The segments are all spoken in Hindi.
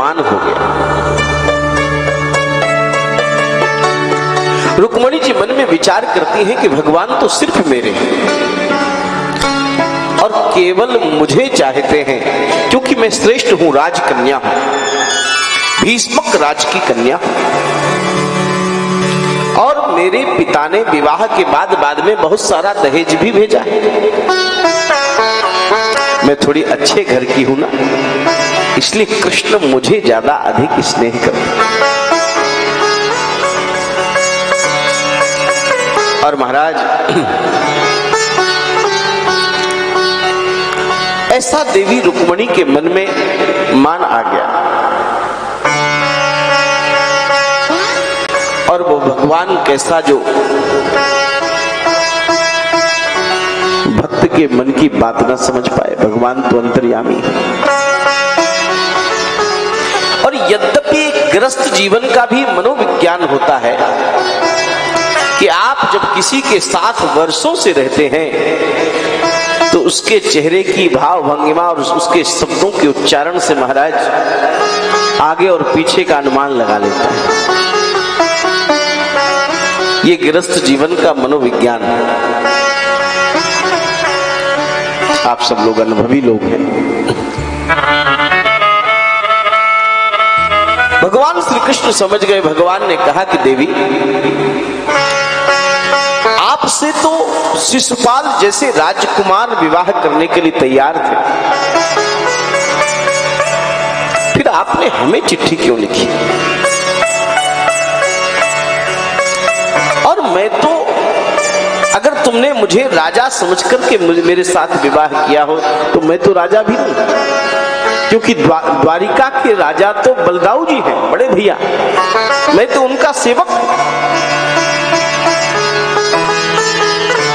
भगवान हो गया। रुक्मणी जी मन में विचार करती हैं कि भगवान तो सिर्फ मेरे हैं और केवल मुझे चाहते हैं, क्योंकि मैं श्रेष्ठ हूं, राजकन्या हूं, भीष्मक राज की कन्या, और मेरे पिता ने विवाह के बाद में बहुत सारा दहेज भी भेजा है। मैं थोड़ी अच्छे घर की हूं ना, इसलिए कृष्ण मुझे ज्यादा अधिक स्नेह करते। और महाराज ऐसा देवी रुक्मणी के मन में मान आ गया और वो भगवान कैसा जो भक्त के मन की बात ना समझ पाए, भगवान तो अंतर्यामी है। और यद्यपि गृहस्थ जीवन का भी मनोविज्ञान होता है कि आप जब किसी के साथ वर्षों से रहते हैं तो उसके चेहरे की भाव भंगिमा और उसके शब्दों के उच्चारण से महाराज आगे और पीछे का अनुमान लगा लेता है। ये गृहस्थ जीवन का मनोविज्ञान है। आप सब लोग अनुभवी लोग हैं। भगवान श्री कृष्ण समझ गए। भगवान ने कहा कि देवी, आपसे तो शिशुपाल जैसे राजकुमार विवाह करने के लिए तैयार थे, फिर आपने हमें चिट्ठी क्यों लिखी? और मैं तो, अगर तुमने मुझे राजा समझ करके मेरे साथ विवाह किया हो तो मैं तो राजा भी नहीं, क्योंकि द्वारिका के राजा तो बलदाऊ जी हैं, बड़े भैया, मैं तो उनका सेवक हूं।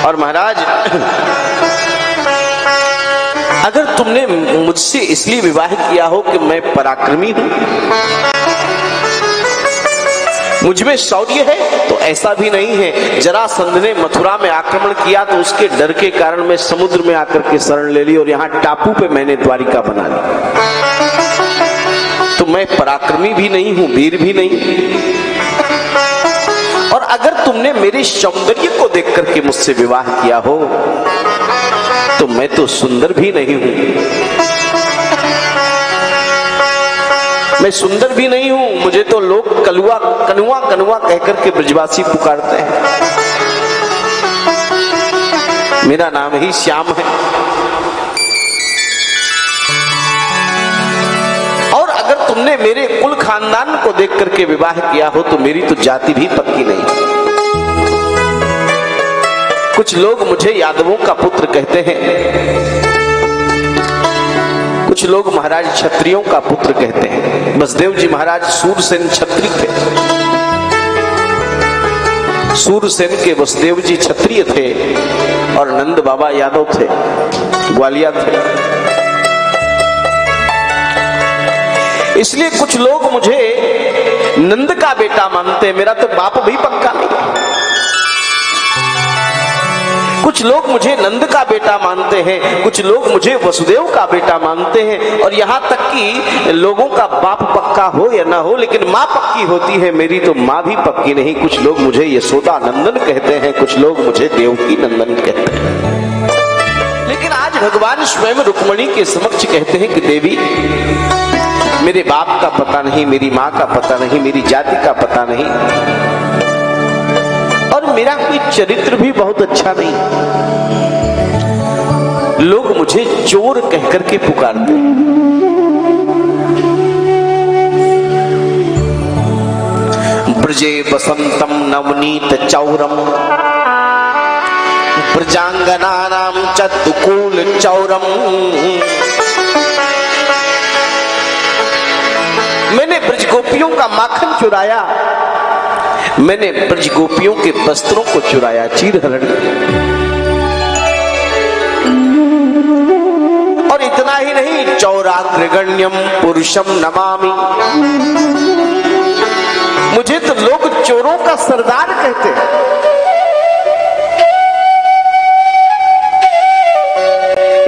और महाराज, अगर तुमने मुझसे इसलिए विवाह किया हो कि मैं पराक्रमी हूं, मुझमें शौर्य है, तो ऐसा भी नहीं है। जरासंध ने मथुरा में आक्रमण किया तो उसके डर के कारण मैं समुद्र में आकर के शरण ले ली और यहां टापू पे मैंने द्वारिका बना ली। तो मैं पराक्रमी भी नहीं हूं, वीर भी नहीं। और अगर तुमने मेरे सौंदर्य को देख करके मुझसे विवाह किया हो तो मैं तो सुंदर भी नहीं हूं, मैं सुंदर भी नहीं हूं। मुझे तो लोग कलुआ कनुआ कनुआ कहकर के ब्रजवासी पुकारते हैं। मेरा नाम ही श्याम है। और अगर तुमने मेरे कुल खानदान को देख करके विवाह किया हो तो मेरी तो जाति भी पक्की नहीं। कुछ लोग मुझे यादवों का पुत्र कहते हैं, कुछ लोग महाराज क्षत्रियों का पुत्र कहते हैं। वसुदेव जी महाराज सूरसेन क्षत्रिय थे, सूरसेन के वसुदेव जी क्षत्रिय थे और नंद बाबा यादव थे, ग्वालिया थे। इसलिए कुछ लोग मुझे नंद का बेटा मानते हैं, मेरा तो बाप भी पक्का नहीं। कुछ लोग मुझे नंद का बेटा मानते हैं, कुछ लोग मुझे वसुदेव का बेटा मानते हैं, और यहाँ तक कि लोगों का बाप पक्का हो या ना हो, लेकिन माँ पक्की होती है। मेरी तो माँ भी पक्की नहीं। कुछ लोग मुझे यशोदा नंदन कहते हैं, कुछ लोग मुझे देवकी नंदन कहते हैं। लेकिन आज भगवान स्वयं रुक्मणी के समक्ष कहते हैं कि देवी, मेरे बाप का पता नहीं, मेरी माँ का पता नहीं, मेरी जाति का पता नहीं, और मेरा कोई चरित्र भी बहुत अच्छा नहीं। लोग मुझे चोर कहकर के पुकारते हैं। ब्रजे बसंतम नवनीत चौरम ब्रजांगनानाम चतुकूल चौरम। मैंने ब्रज गोपियों का माखन चुराया, मैंने ब्रज गोपियों के वस्त्रों को चुराया, चीरहरण। और इतना ही नहीं, चौराग्रगण्यम पुरुषम नमामि। मुझे तो लोग चोरों का सरदार कहते हैं।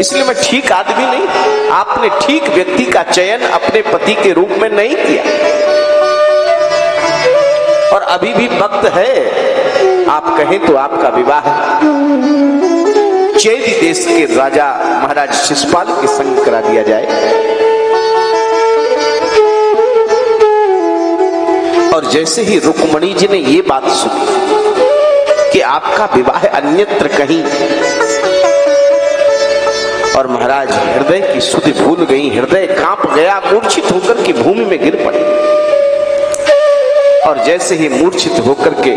इसलिए मैं ठीक आदमी नहीं। आपने ठीक व्यक्ति का चयन अपने पति के रूप में नहीं किया, और अभी भी वक्त है, आप कहें तो आपका विवाह चेदी देश के राजा महाराज शिशुपाल के संग करा दिया जाए। और जैसे ही रुक्मणी जी ने ये बात सुनी कि आपका विवाह अन्यत्र कहीं, और महाराज हृदय की सुधि भूल गई, हृदय कांप गया, मूर्छित होकर के भूमि में गिर पड़े। और जैसे ही मूर्छित होकर के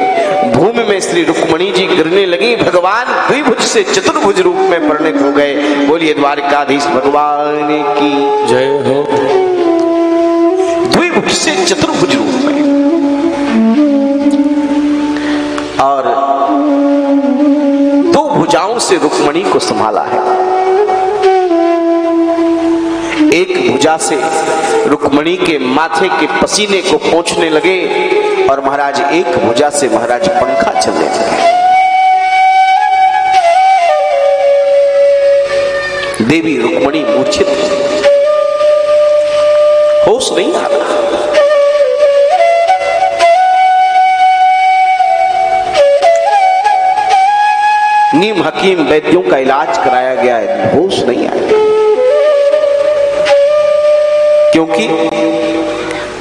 भूमि में श्री रुक्मणी जी गिरने लगी, भगवान द्विभुज से चतुर्भुज रूप में परिणत हो गए। बोलिए द्वारकाधीश भगवान की जय हो। द्विभुज से चतुर्भुज रूप में, और दो भुजाओं से रुक्मणी को संभाला है। एक भुजा से रुक्मणी के माथे के पसीने को पोंछने लगे, और महाराज एक भुजा से महाराज पंखा चलने लगे। देवी रुक्मणी मूर्छित, होश नहीं आ रहा। नीम हकीम वैद्यों का इलाज कराया गया है, होश नहीं आया। क्योंकि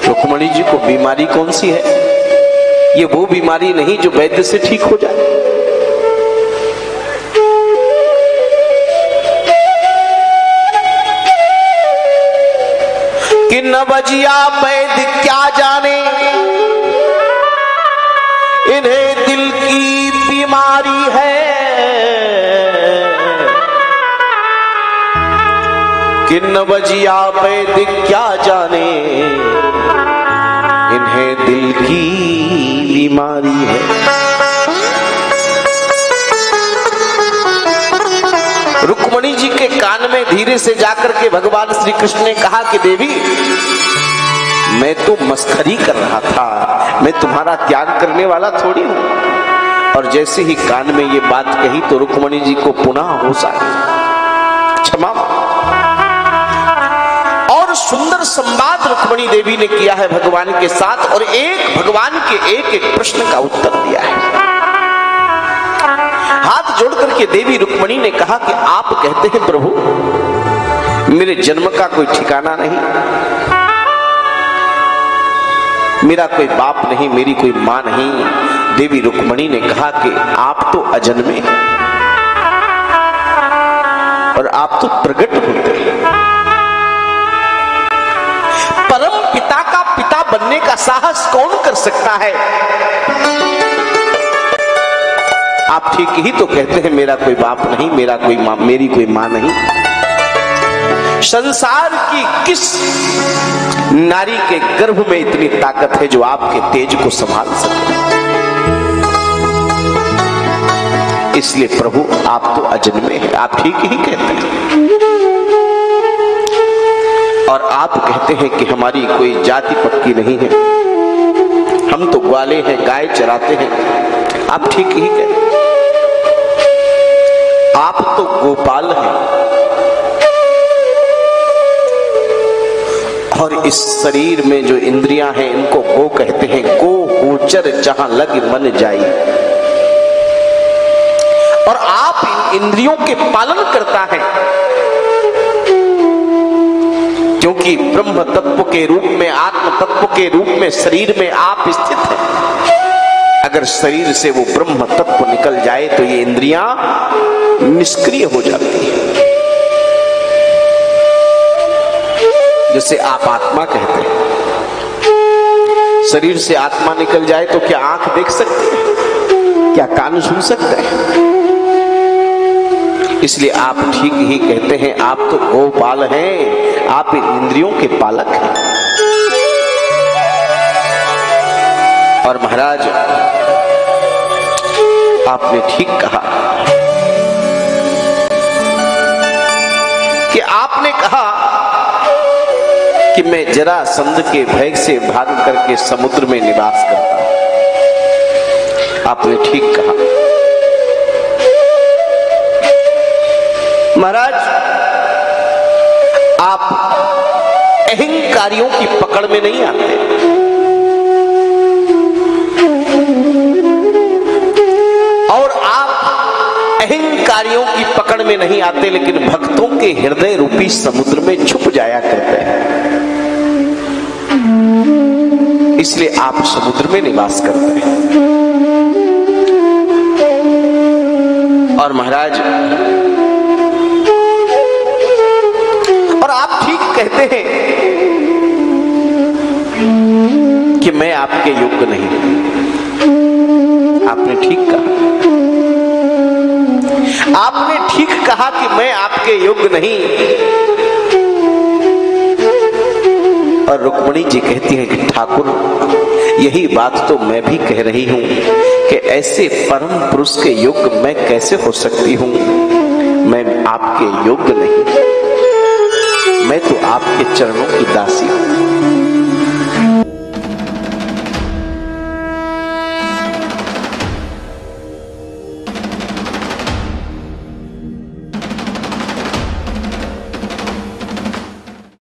रुक्मणी जी को बीमारी कौन सी है? ये वो बीमारी नहीं जो वैद्य से ठीक हो जाए। कि नवजिया वैद्य क्या जाने, इन्हें दिल की बीमारी है। कि नवजिया वैद्य क्या जाने, इन्हें दिल की बीमारी है। रुक्मणी जी के कान में धीरे से जाकर के भगवान श्री कृष्ण ने कहा कि देवी, मैं तो मस्खरी कर रहा था, मैं तुम्हारा त्याग करने वाला थोड़ी हूं। और जैसे ही कान में ये बात कही तो रुक्मणी जी को पुनः होश आ गया। क्षमा। और सुंदर संवाद रुक्मणी देवी ने किया है भगवान के साथ, और भगवान के एक एक प्रश्न का उत्तर दिया है। हाथ जोड़ करके देवी रुक्मणी ने कहा कि आप कहते हैं प्रभु मेरे जन्म का कोई ठिकाना नहीं, मेरा कोई बाप नहीं, मेरी कोई मां नहीं। देवी रुक्मणी ने कहा कि आप तो अजन्मे हैं, और आप तो प्रकट होते हैं। परम पिता का पिता बनने का साहस कौन कर सकता है? आप ठीक ही तो कहते हैं मेरा कोई बाप नहीं, मेरा कोई मां, मेरी कोई मां नहीं। संसार की किस नारी के गर्भ में इतनी ताकत है जो आपके तेज को संभाल सके? इसलिए प्रभु आप तो अजन्मे हैं, आप ठीक ही कहते हैं। और आप कहते हैं कि हमारी कोई जाति पक्की नहीं है, हम तो ग्वाले हैं, गाय चराते हैं। आप ठीक ही कहते हैं। आप तो गोपाल हैं, और इस शरीर में जो इंद्रियां हैं इनको गो कहते हैं। गो गोचर जहां लग मन जाई। और आप इन इंद्रियों के पालन करता है, क्योंकि ब्रह्म तत्व के रूप में, आत्म तत्व के रूप में शरीर में आप स्थित हैं। अगर शरीर से वो ब्रह्म तत्व निकल जाए तो ये इंद्रियां निष्क्रिय हो जाती है। जैसे आप आत्मा कहते हैं, शरीर से आत्मा निकल जाए तो क्या आंख देख सकते हैं? क्या कान सुन सकते हैं? इसलिए आप ठीक ही कहते हैं, आप तो गोपाल हैं, आप इंद्रियों के पालक हैं। और महाराज आपने ठीक कहा कि आपने कहा कि मैं जरासंध के भय से भाग करके समुद्र में निवास करता हूं। आपने ठीक कहा। महाराज आप अहंकारियों की पकड़ में नहीं आते। और आप अहंकारियों की पकड़ में नहीं आते, लेकिन भक्तों के हृदय रूपी समुद्र में छुप जाया करते हैं। इसलिए आप समुद्र में निवास करते हैं। और महाराज, और आप ठीक कहते हैं कि मैं आपके योग्य नहीं। आपने ठीक कहा, आपने ठीक कहा कि मैं आपके योग्य नहीं। और रुक्मिणी जी कहती हैं कि ठाकुर, यही बात तो मैं भी कह रही हूं कि ऐसे परम पुरुष के योग्य मैं कैसे हो सकती हूं। मैं आपके योग्य नहीं, मैं तो आपके चरणों की दासी हूं।